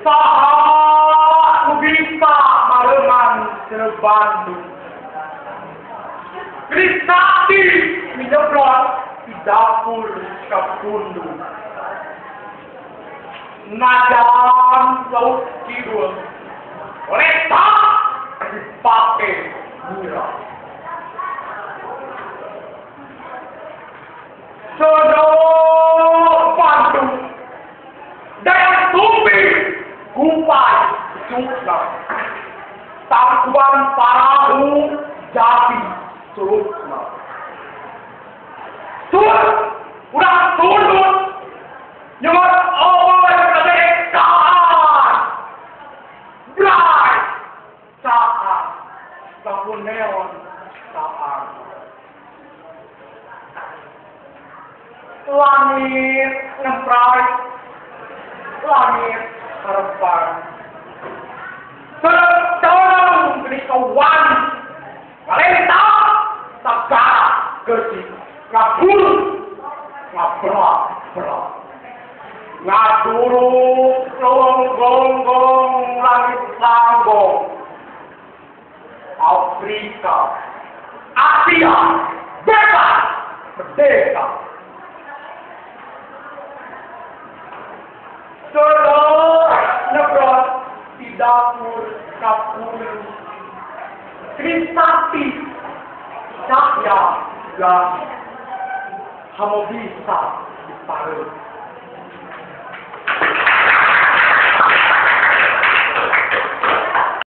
Saha bisa mareman Bandung. Krisnati minyebrang di dapur Kapundung. Najan laut kidul, letak dipakai murah. Sedang Bandung, daya tumbi kumpai juga. Tangkuban parahu jati surutna. Udah turun, nyumat awal kemerdekaan. Bright saat lampu neon saat. Langit ngemprai, langit harapan. Sedang beri kawan, Valenta, Sagara, Gesi, Ngabul, Ngabrak, Ngaduruk, Gonggong, Langit Langgong, Afrika, Asia, bebas, merdeka. Sedang nebrot di dapur Kapundung. Krisnati cahya dan kamu bisa diparuh.